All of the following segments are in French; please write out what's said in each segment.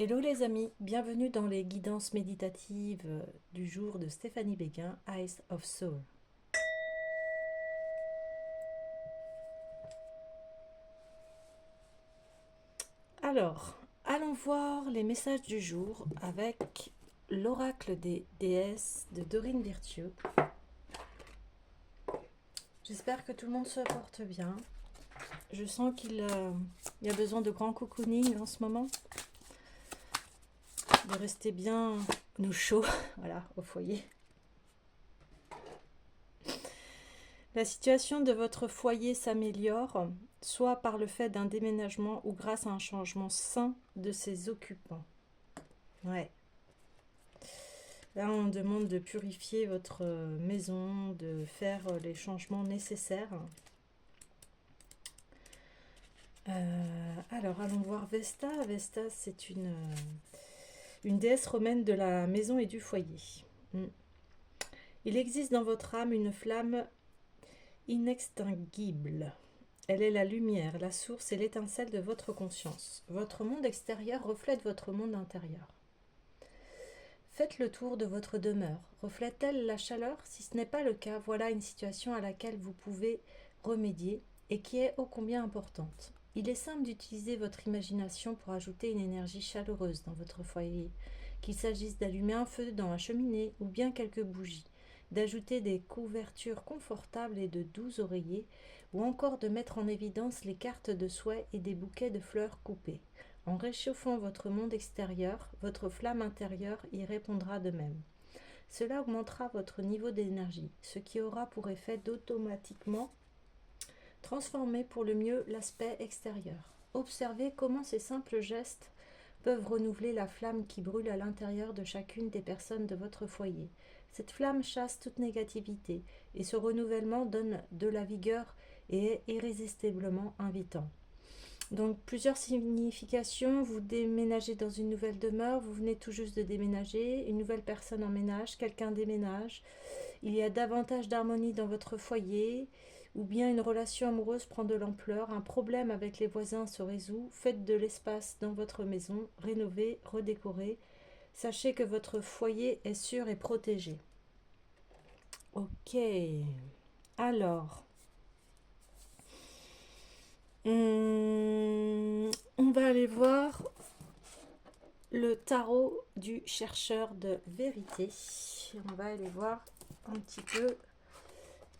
Hello les amis, bienvenue dans les guidances méditatives du jour de Stéphanie Béguin, Eyes of Soul. Alors, allons voir les messages du jour avec l'oracle des déesses de Dorine Virtue. J'espère que tout le monde se porte bien. Je sens qu'il y a besoin de grand cocooning en ce moment, de rester bien au chaud, voilà, au foyer. La situation de votre foyer s'améliore, soit par le fait d'un déménagement ou grâce à un changement sain de ses occupants. Ouais. Là, on demande de purifier votre maison, de faire les changements nécessaires. Alors, allons voir Vesta. Vesta, c'est une déesse romaine de la maison et du foyer. Il existe dans votre âme une flamme inextinguible. Elle est la lumière, la source et l'étincelle de votre conscience. Votre monde extérieur reflète votre monde intérieur. Faites le tour de votre demeure. Reflète-t-elle la chaleur? Si ce n'est pas le cas, voilà une situation à laquelle vous pouvez remédier et qui est ô combien importante. Il est simple d'utiliser votre imagination pour ajouter une énergie chaleureuse dans votre foyer, qu'il s'agisse d'allumer un feu dans la cheminée ou bien quelques bougies, d'ajouter des couvertures confortables et de doux oreillers, ou encore de mettre en évidence les cartes de souhait et des bouquets de fleurs coupées. En réchauffant votre monde extérieur, votre flamme intérieure y répondra de même. Cela augmentera votre niveau d'énergie, ce qui aura pour effet d'automatiquement transformer pour le mieux l'aspect extérieur. Observez comment ces simples gestes peuvent renouveler la flamme qui brûle à l'intérieur de chacune des personnes de votre foyer. Cette flamme chasse toute négativité et ce renouvellement donne de la vigueur et est irrésistiblement invitant. Donc plusieurs significations, vous déménagez dans une nouvelle demeure, vous venez tout juste de déménager, une nouvelle personne emménage, quelqu'un déménage, il y a davantage d'harmonie dans votre foyer, ou bien une relation amoureuse prend de l'ampleur, un problème avec les voisins se résout, faites de l'espace dans votre maison, rénovez, redécorez, sachez que votre foyer est sûr et protégé. Ok, alors... on va aller voir le tarot du chercheur de vérité. On va aller voir un petit peu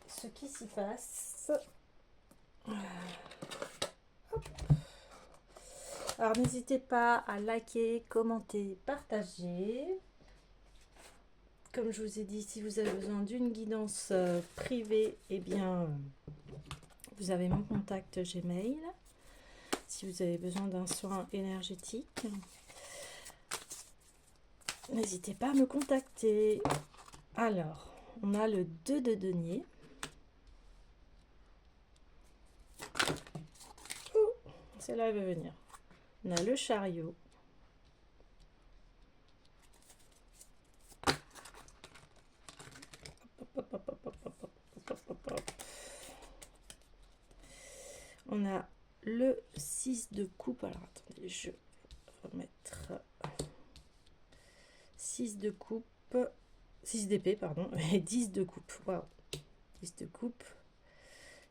ce qui s'y passe. Hop. Alors n'hésitez pas à liker, commenter, partager. Comme je vous ai dit, si vous avez besoin d'une guidance privée, eh bien, vous avez mon contact Gmail. Si vous avez besoin d'un soin énergétique, n'hésitez pas à me contacter. Alors, on a le 2 de denier. Celle-là veut venir. On a le chariot. On a le 6 de coupe. Alors attendez, je vais remettre 6 de coupe, 6 d'épée, pardon, et 10 de coupe. Waouh, 10 de coupe.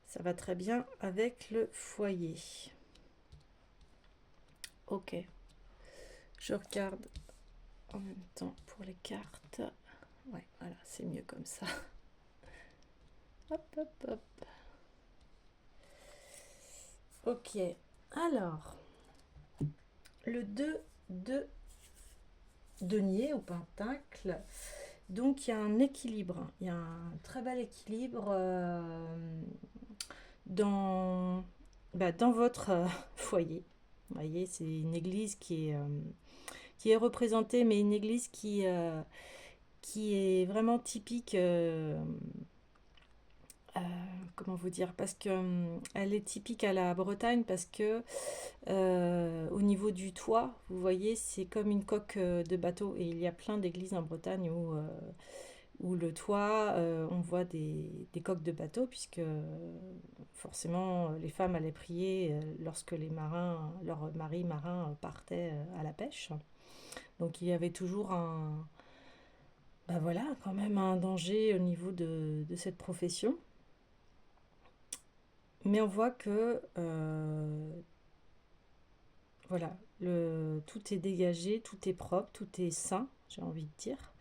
Ça va très bien avec le foyer. Ok. Je regarde en même temps pour les cartes. Ouais, voilà, c'est mieux comme ça. Hop, hop, hop. Ok. Alors, le 2 de denier ou pentacle. Donc, il y a un équilibre. Il y a un très bel équilibre dans votre foyer. Vous voyez, c'est une église qui est représentée, mais une église qui est vraiment typique. Comment vous dire? Parce que elle est typique à la Bretagne parce que au niveau du toit, vous voyez, c'est comme une coque de bateau et il y a plein d'églises en Bretagne où le toit, on voit des coques de bateau puisque forcément les femmes allaient prier lorsque les marins, leurs maris marins partaient à la pêche. Donc il y avait toujours ben voilà, quand même un danger au niveau de cette profession. Mais on voit que voilà, tout est dégagé, tout est propre, tout est sain, j'ai envie de dire.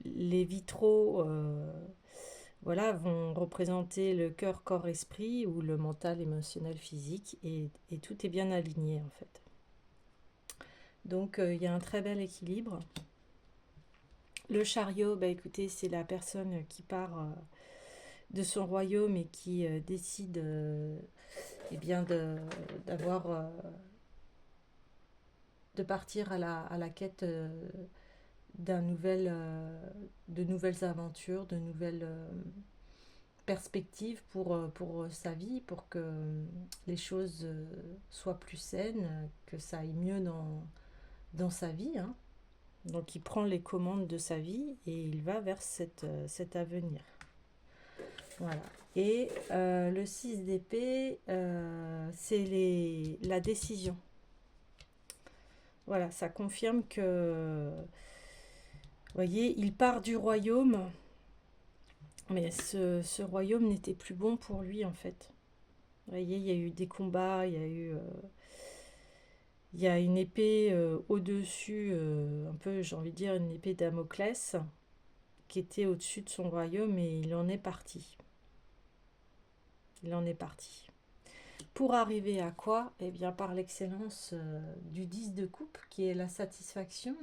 Les vitraux voilà, vont représenter le cœur, corps, esprit, ou le mental, émotionnel, physique, et tout est bien aligné en fait. Donc il y a un très bel équilibre. Le chariot, bah écoutez, c'est la personne qui part de son royaume et qui décide eh bien d'avoir de partir à la quête de nouvelles aventures, de nouvelles perspectives pour sa vie, pour que les choses soient plus saines, que ça aille mieux dans sa vie, hein. Donc il prend les commandes de sa vie et il va vers cet avenir. Voilà. Et le 6 d'épée, c'est la décision. Voilà, ça confirme que, vous voyez, il part du royaume, mais ce royaume n'était plus bon pour lui en fait. Vous voyez, il y a eu des combats, il y a une épée au-dessus, un peu, j'ai envie de dire, une épée Damoclès, qui était au-dessus de son royaume, et il en est parti. Il en est parti. Pour arriver à quoi? Eh bien, par l'excellence du 10 de coupe, qui est la satisfaction,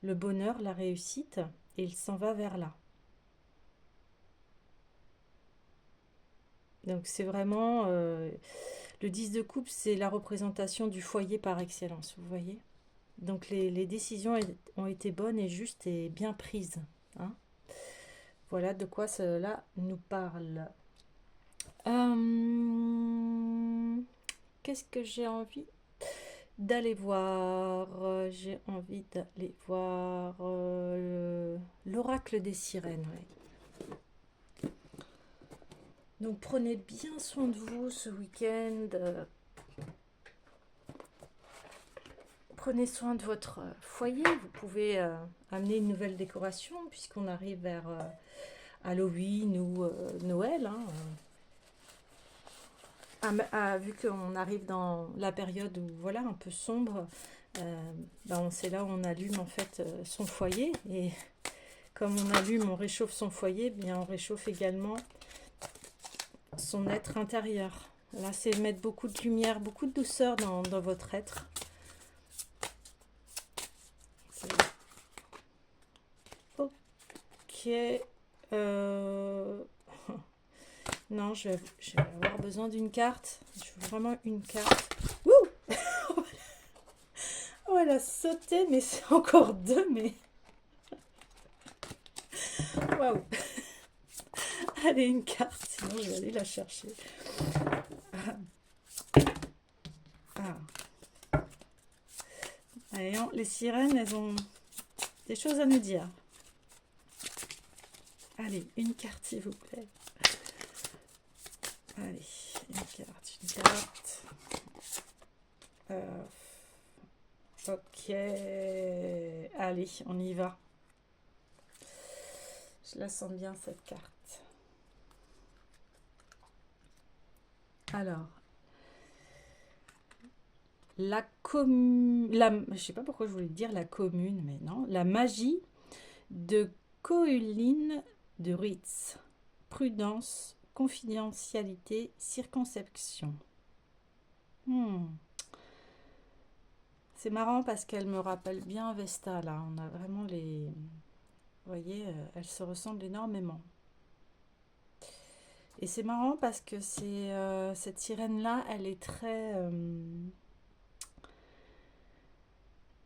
le bonheur, la réussite, et il s'en va vers là. Donc c'est vraiment... le 10 de coupe, c'est la représentation du foyer par excellence, vous voyez? Donc les décisions ont été bonnes et justes et bien prises, hein. Voilà de quoi cela nous parle. Qu'est-ce que j'ai envie d'aller voir? J'ai envie d'aller voir l'oracle des sirènes. Ouais. Donc prenez bien soin de vous ce week-end. Prenez soin de votre foyer. Vous pouvez amener une nouvelle décoration puisqu'on arrive vers Halloween ou Noël, hein. Vu qu'on arrive dans la période où voilà un peu sombre, c'est là où on allume en fait son foyer, et comme on allume, on réchauffe son foyer, bien on réchauffe également son être intérieur. Là, c'est mettre beaucoup de lumière, beaucoup de douceur dans votre être. Ok. Non, je vais avoir besoin d'une carte. Je veux vraiment une carte. Wouh. Oh, elle a sauté, mais c'est encore deux, mais... Waouh. Allez, une carte, sinon je vais aller la chercher. Ah. Allez, les sirènes, elles ont des choses à nous dire. Allez, une carte, s'il vous plaît. Allez, une carte, une carte. Ok. Allez, on y va. Je la sens bien, cette carte. Alors, je sais pas pourquoi je voulais dire la commune, mais non. La magie de Coeline de Ritz. Prudence, confidentialité, circonspection. C'est marrant parce qu'elle me rappelle bien Vesta, là. On a vraiment les... Vous voyez, elles se ressemblent énormément. Et c'est marrant parce que cette sirène-là, elle est très...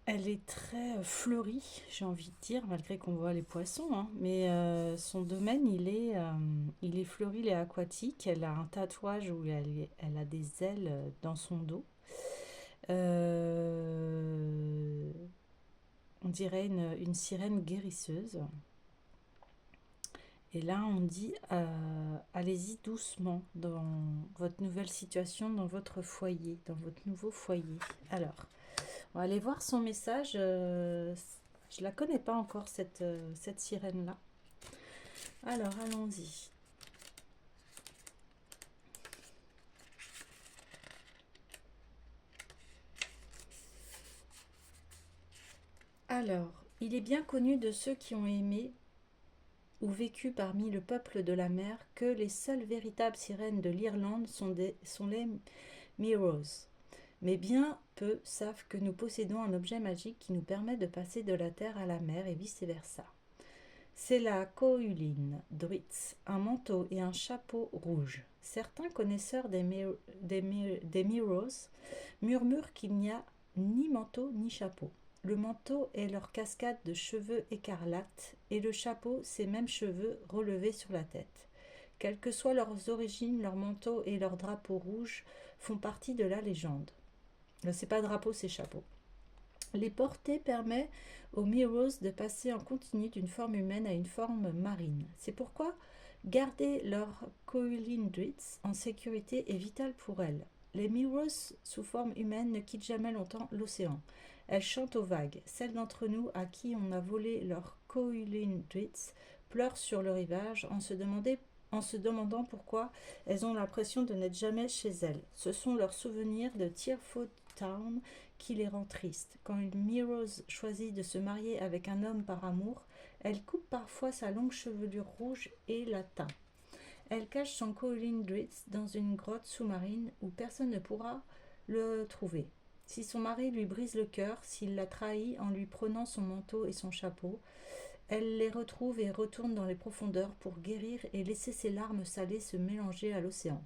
elle est très fleurie, j'ai envie de dire, malgré qu'on voit les poissons, hein. Mais son domaine, il est fleuri, il est aquatique. Elle a un tatouage où elle a des ailes dans son dos. On dirait une sirène guérisseuse. Et là, on dit, allez-y doucement dans votre nouvelle situation, dans votre foyer, dans votre nouveau foyer. Alors, On va aller voir son message. Je la connais pas encore, cette sirène-là. Alors, allons-y. Alors, il est bien connu de ceux qui ont aimé ou vécu parmi le peuple de la mer que les seules véritables sirènes de l'Irlande sont les Merows. Mais bien peu savent que nous possédons un objet magique qui nous permet de passer de la terre à la mer et vice-versa. C'est la Cohuline Druids, un manteau et un chapeau rouge. Certains connaisseurs des Merows murmurent qu'il n'y a ni manteau ni chapeau. Le manteau est leur cascade de cheveux écarlates et le chapeau, ces mêmes cheveux relevés sur la tête. Quelles que soient leurs origines, leur manteau et leur drapeau rouge font partie de la légende. C'est pas drapeau, c'est chapeau. Les porter permet aux Merows de passer en continu d'une forme humaine à une forme marine. C'est pourquoi garder leur Cohuline Druids en sécurité est vital pour elles. Les Merows sous forme humaine ne quittent jamais longtemps l'océan. Elles chantent aux vagues. Celles d'entre nous à qui on a volé leur Cohuline Druids pleurent sur le rivage en se demandant pourquoi elles ont l'impression de n'être jamais chez elles. Ce sont leurs souvenirs de Tearful Town qui les rend tristes. Quand une Merows choisit de se marier avec un homme par amour, elle coupe parfois sa longue chevelure rouge et la teint. Elle cache son Cohuline Druids dans une grotte sous-marine où personne ne pourra le trouver. Si son mari lui brise le cœur, s'il la trahit en lui prenant son manteau et son chapeau, elle les retrouve et retourne dans les profondeurs pour guérir et laisser ses larmes salées se mélanger à l'océan.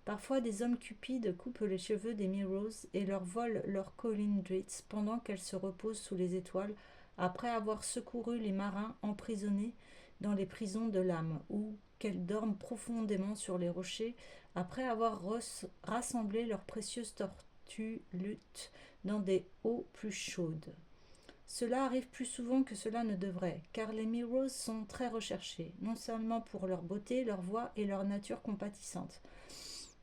Parfois, des hommes cupides coupent les cheveux des Merows et leur volent leur Cohuline Druids pendant qu'elles se reposent sous les étoiles après avoir secouru les marins emprisonnés dans les prisons de l'âme ou qu'elles dorment profondément sur les rochers après avoir rassemblé leurs précieuses tortues luttes dans des eaux plus chaudes. Cela arrive plus souvent que cela ne devrait, car les Merows sont très recherchés, non seulement pour leur beauté, leur voix et leur nature compatissante,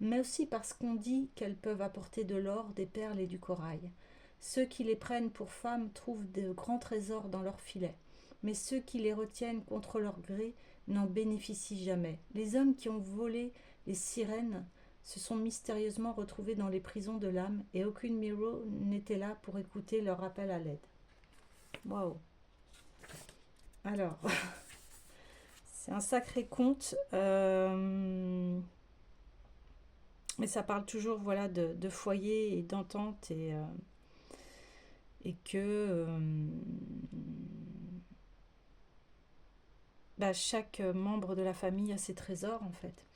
mais aussi parce qu'on dit qu'elles peuvent apporter de l'or, des perles et du corail. Ceux qui les prennent pour femmes trouvent de grands trésors dans leurs filets, mais ceux qui les retiennent contre leur gré n'en bénéficient jamais. Les hommes qui ont volé les sirènes se sont mystérieusement retrouvés dans les prisons de l'âme et aucune Merow n'était là pour écouter leur appel à l'aide. Waouh! Alors, c'est un sacré conte. Mais ça parle toujours voilà, de foyer et d'entente et que chaque membre de la famille a ses trésors en fait.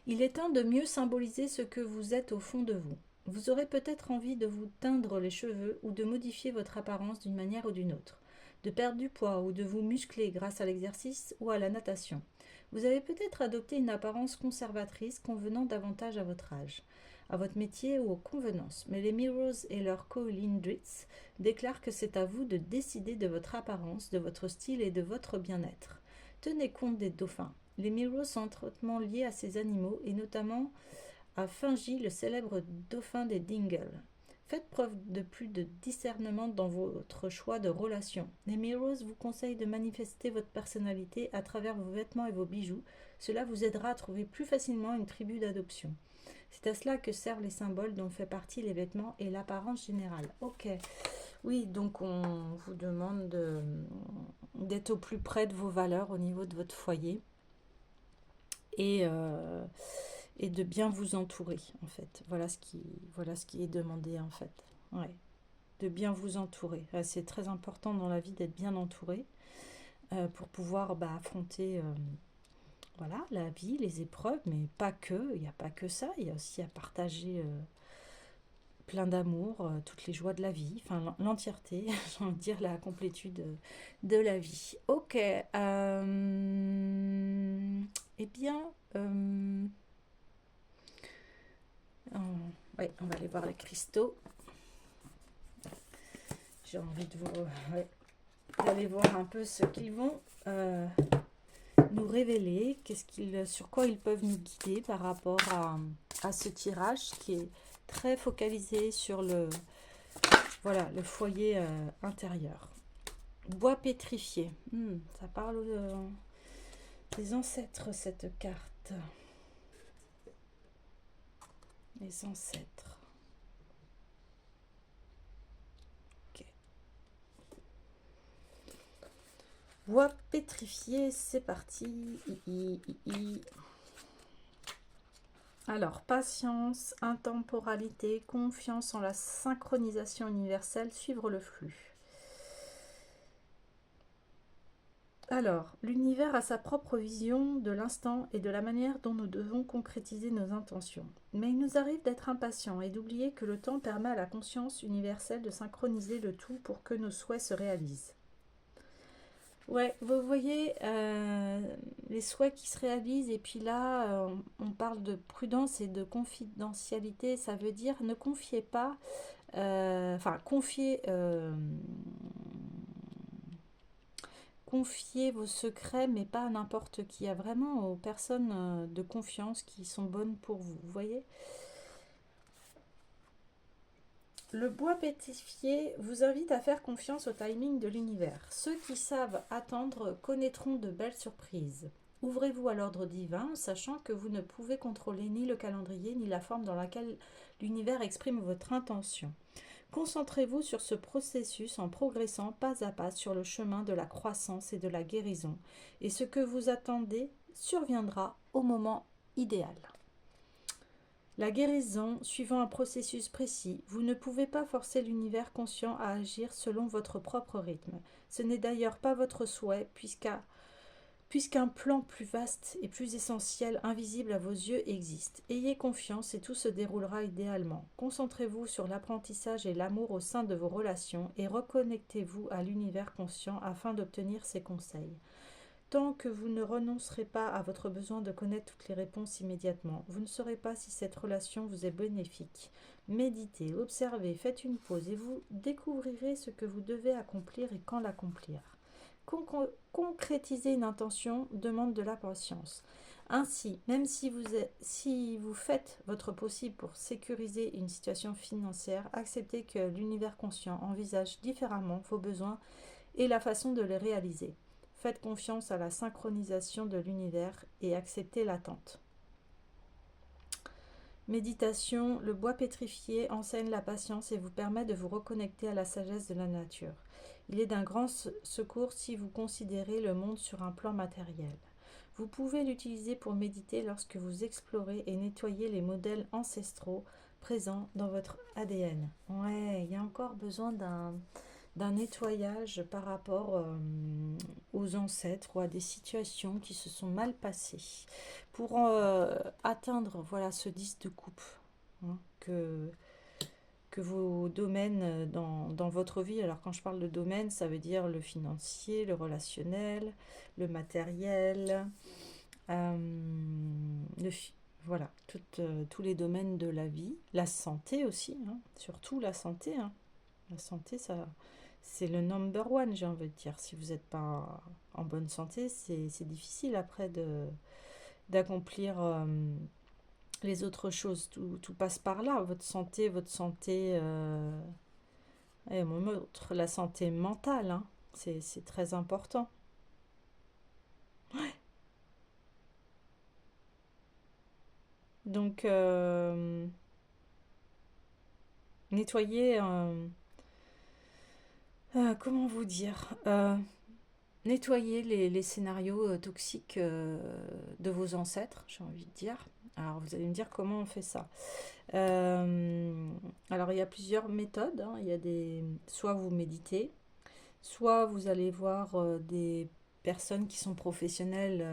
Il est temps de mieux symboliser ce que vous êtes au fond de vous. Vous aurez peut-être envie de vous teindre les cheveux ou de modifier votre apparence d'une manière ou d'une autre, de perdre du poids ou de vous muscler grâce à l'exercice ou à la natation. Vous avez peut-être adopté une apparence conservatrice convenant davantage à votre âge, à votre métier ou aux convenances, mais les Merows et leur Cohuline Druids déclarent que c'est à vous de décider de votre apparence, de votre style et de votre bien-être. Tenez compte des dauphins. Les Merows sont étroitement liés à ces animaux et notamment à Fingi, le célèbre dauphin des Dingle. Faites preuve de plus de discernement dans votre choix de relations. Les Merows vous conseillent de manifester votre personnalité à travers vos vêtements et vos bijoux. Cela vous aidera à trouver plus facilement une tribu d'adoption. C'est à cela que servent les symboles dont fait partie les vêtements et l'apparence générale. Ok. Oui, donc on vous demande d'être au plus près de vos valeurs au niveau de votre foyer et de bien vous entourer en fait. Voilà ce qui est demandé en fait. Ouais. De bien vous entourer. C'est très important dans la vie d'être bien entouré pour pouvoir affronter voilà, la vie, les épreuves, mais pas que. Il n'y a pas que ça. Il y a aussi à partager plein d'amour, toutes les joies de la vie, enfin l'entièreté, j'ai envie de dire la complétude de la vie. Ok. Eh bien, ouais, on va aller voir les cristaux. J'ai envie de d'aller voir un peu ce qu'ils vont nous révéler, sur quoi ils peuvent nous guider par rapport à ce tirage qui est très focalisé sur voilà, le foyer intérieur. Bois pétrifié. Ça parle des ancêtres, cette carte. Les ancêtres. Ok. Bois pétrifié, c'est parti. Alors, patience, intemporalité, confiance en la synchronisation universelle, suivre le flux. Alors, l'univers a sa propre vision de l'instant et de la manière dont nous devons concrétiser nos intentions. Mais il nous arrive d'être impatients et d'oublier que le temps permet à la conscience universelle de synchroniser le tout pour que nos souhaits se réalisent. Ouais, vous voyez, les souhaits qui se réalisent, et puis là, on parle de prudence et de confidentialité, ça veut dire ne confiez pas, confiez vos secrets, mais pas à n'importe qui, à vraiment aux personnes de confiance qui sont bonnes pour vous, vous voyez. Le bois pétrifié vous invite à faire confiance au timing de l'univers. Ceux qui savent attendre connaîtront de belles surprises. Ouvrez-vous à l'ordre divin, sachant que vous ne pouvez contrôler ni le calendrier ni la forme dans laquelle l'univers exprime votre intention. Concentrez-vous sur ce processus en progressant pas à pas sur le chemin de la croissance et de la guérison, et ce que vous attendez surviendra au moment idéal. La guérison suivant un processus précis, vous ne pouvez pas forcer l'univers conscient à agir selon votre propre rythme. Ce n'est d'ailleurs pas votre souhait, puisqu'un plan plus vaste et plus essentiel, invisible à vos yeux, existe. Ayez confiance et tout se déroulera idéalement. Concentrez-vous sur l'apprentissage et l'amour au sein de vos relations et reconnectez-vous à l'univers conscient afin d'obtenir ses conseils. Tant que vous ne renoncerez pas à votre besoin de connaître toutes les réponses immédiatement, vous ne saurez pas si cette relation vous est bénéfique. Méditez, observez, faites une pause et vous découvrirez ce que vous devez accomplir et quand l'accomplir. Concrétiser une intention demande de la patience. Ainsi, même si vous faites votre possible pour sécuriser une situation financière, acceptez que l'univers conscient envisage différemment vos besoins et la façon de les réaliser. Faites confiance à la synchronisation de l'univers et acceptez l'attente. Méditation, le bois pétrifié enseigne la patience et vous permet de vous reconnecter à la sagesse de la nature. Il est d'un grand secours si vous considérez le monde sur un plan matériel. Vous pouvez l'utiliser pour méditer lorsque vous explorez et nettoyez les modèles ancestraux présents dans votre ADN. Ouais, il y a encore besoin d'un nettoyage par rapport aux ancêtres ou à des situations qui se sont mal passées pour atteindre voilà, ce 10 de coupe hein, que vos domaines dans votre vie, alors quand je parle de domaine, ça veut dire le financier, le relationnel, le matériel, voilà, tous les domaines de la vie, la santé aussi, hein, surtout la santé. Hein. La santé, ça, c'est le number one, j'ai envie de dire. Si vous n'êtes pas en bonne santé, c'est difficile après d'accomplir les autres choses. Tout passe par là. Votre santé, et la santé mentale, hein, c'est très important. Donc, nettoyer, comment vous dire nettoyer les scénarios toxiques de vos ancêtres, j'ai envie de dire. Alors, vous allez me dire comment on fait ça. Alors, il y a plusieurs méthodes. Hein. Il y a soit vous méditez, soit vous allez voir des personnes qui sont professionnelles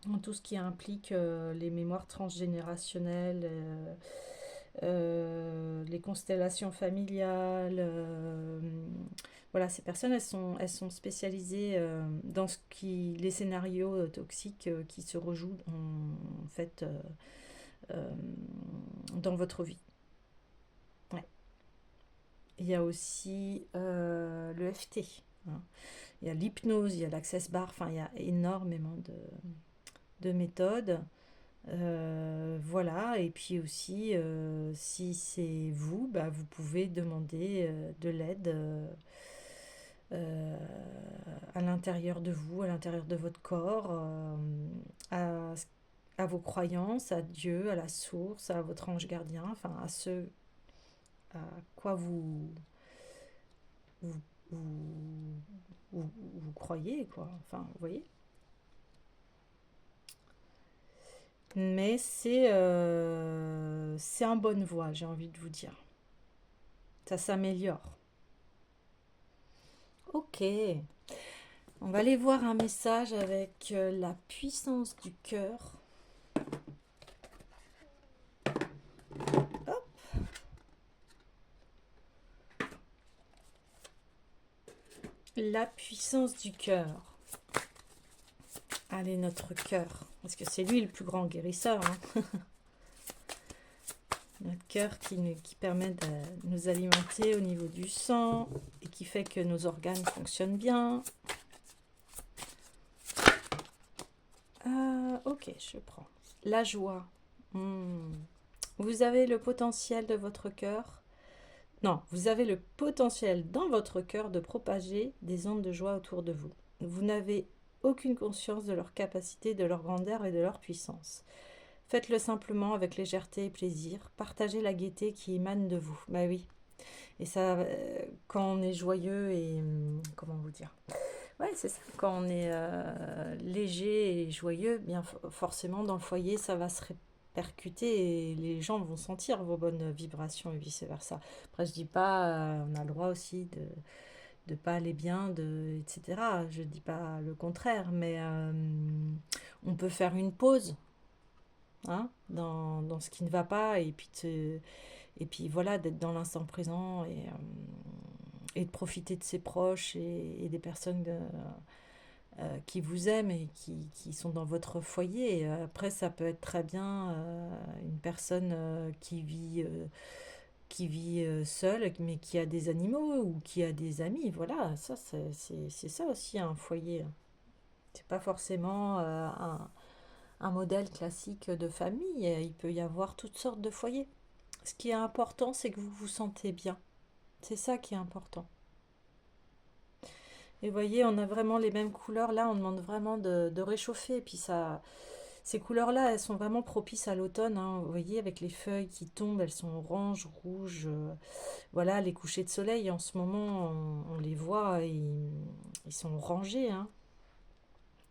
en tout ce qui implique les mémoires transgénérationnelles, les constellations familiales. Voilà, ces personnes, elles sont spécialisées dans les scénarios toxiques qui se rejouent en fait dans votre vie. Ouais. Il y a aussi le FT. Hein. Il y a l'hypnose, il y a l'access bar, enfin il y a énormément de méthodes. Voilà, et puis aussi, si c'est vous, bah, vous pouvez demander de l'aide euh, à l'intérieur de vous, à l'intérieur de votre corps, à, à vos croyances, à Dieu, à la source, à votre ange gardien, enfin à ce à quoi vous, vous, vous croyez, quoi. Enfin, vous voyez. Mais c'est en bonne voie, j'ai envie de vous dire. Ça s'améliore. Ok, on va aller voir un message avec la puissance du cœur. Hop. La puissance du cœur. Allez, notre cœur, parce que c'est lui le plus grand guérisseur. Hein. Notre cœur qui permet de nous alimenter au niveau du sang et qui fait que nos organes fonctionnent bien. Ok, je prends. La joie. Vous avez le potentiel de votre cœur. Non, vous avez le potentiel dans votre cœur de propager des ondes de joie autour de vous. Vous n'avez aucune conscience de leur capacité, de leur grandeur et de leur puissance. Faites-le simplement avec légèreté et plaisir. Partagez la gaieté qui émane de vous. Bah oui. Et ça, quand on est joyeux et... comment vous dire? Ouais, c'est ça. Quand on est léger et joyeux, bien forcément, dans le foyer, ça va se répercuter et les gens vont sentir vos bonnes vibrations et vice-versa. Après, je dis pas, on a le droit aussi de pas aller bien, etc. Je dis pas le contraire, mais on peut faire une pause, hein, dans ce qui ne va pas et puis voilà, d'être dans l'instant présent et de profiter de ses proches et des personnes qui vous aiment et qui sont dans votre foyer. Et après, ça peut être très bien une personne qui vit seule, mais qui a des animaux ou qui a des amis. Voilà, ça, c'est ça aussi un foyer. C'est pas forcément un modèle classique de famille. Il peut y avoir toutes sortes de foyers. Ce qui est important, c'est que vous vous sentez bien. C'est ça qui est important. Et vous voyez, on a vraiment les mêmes couleurs. Là, on demande vraiment de réchauffer. Et puis ça, ces couleurs-là, elles sont vraiment propices à l'automne. Hein. Vous voyez, avec les feuilles qui tombent, elles sont oranges, rouges. Voilà, les couchers de soleil, en ce moment, on les voit, ils sont rangés. Hein.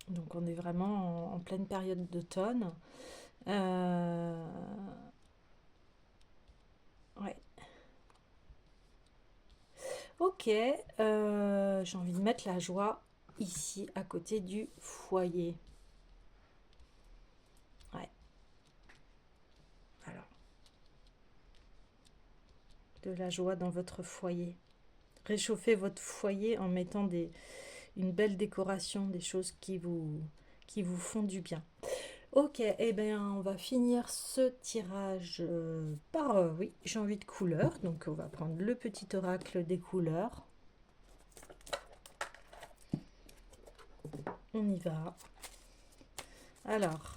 Donc on est vraiment en pleine période d'automne. Euh, ouais. Ok, j'ai envie de mettre la joie ici, à côté du foyer. Ouais, alors, de la joie dans votre foyer. Réchauffez votre foyer en mettant une belle décoration, des choses qui vous font du bien. Ok, eh bien, on va finir ce tirage par, oui, j'ai envie de couleurs. Donc, on va prendre le petit oracle des couleurs. On y va. Alors,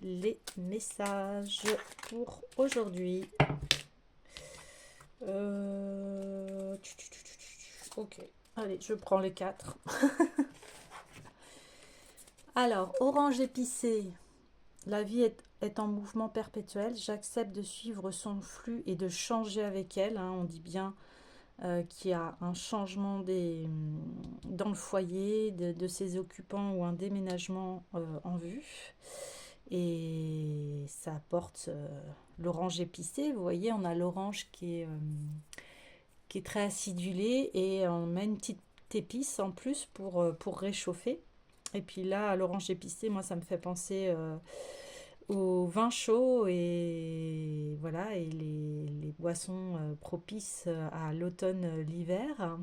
les messages pour aujourd'hui. Ok, allez, je prends les 4. Alors, orange épicé. La vie est en mouvement perpétuel. J'accepte de suivre son flux et de changer avec elle. Hein. On dit bien qu'il y a un changement dans le foyer, de ses occupants ou un déménagement en vue. Et ça apporte l'orange épicé. Vous voyez, on a l'orange qui est très acidulé et on met une petite épice en plus pour réchauffer. Et puis là, l'orange épicé, moi, ça me fait penser au vin chaud et voilà, et les boissons propices à l'automne, l'hiver.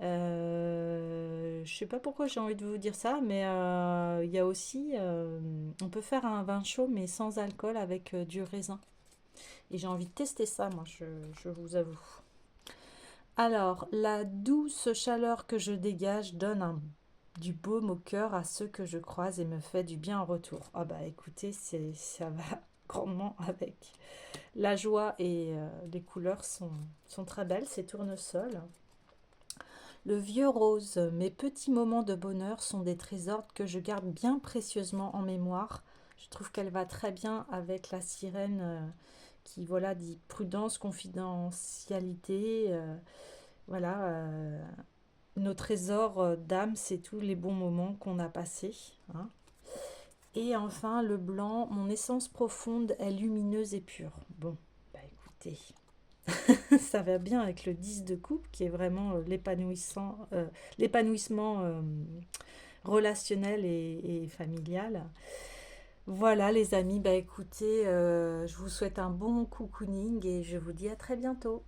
Je sais pas pourquoi j'ai envie de vous dire ça, mais il y a aussi, on peut faire un vin chaud mais sans alcool avec du raisin. Et j'ai envie de tester ça, moi, je vous avoue. Alors, la douce chaleur que je dégage donne un du baume au cœur à ceux que je croise et me fait du bien en retour. Ah bah écoutez, ça va grandement avec. La joie et les couleurs sont très belles, c'est tournesol. Le vieux rose, mes petits moments de bonheur sont des trésors que je garde bien précieusement en mémoire. Je trouve qu'elle va très bien avec la sirène qui voilà dit prudence, confidentialité. Voilà, nos trésors d'âme, c'est tous les bons moments qu'on a passés, hein. Et enfin, le blanc, mon essence profonde est lumineuse et pure. Bon, bah écoutez, ça va bien avec le 10 de coupe qui est vraiment l'épanouissement relationnel et familial. Voilà les amis, bah écoutez, je vous souhaite un bon cocooning et je vous dis à très bientôt.